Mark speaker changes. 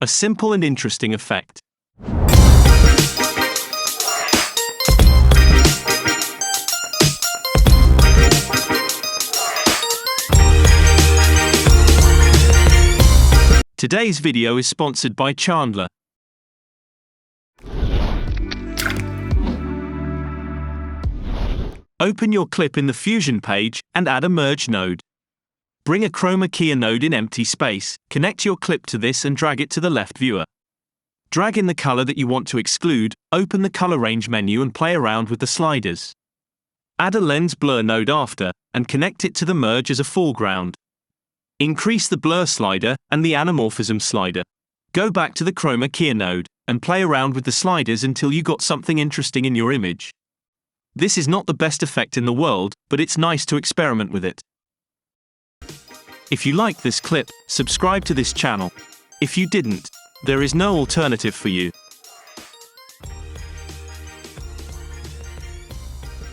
Speaker 1: A simple and interesting effect. Today's video is sponsored by Chandler. Open your clip in the Fusion page and add a merge node. Bring a chroma key node in empty space, connect your clip to this and drag it to the left viewer. Drag in the color that you want to exclude, open the color range menu and play around with the sliders. Add a lens blur node after, and connect it to the merge as a foreground. Increase the blur slider and the anamorphism slider. Go back to the chroma key node, and play around with the sliders until you got something interesting in your image. This is not the best effect in the world, but it's nice to experiment with it. If you like this clip, subscribe to this channel. If you didn't, there is no alternative for you.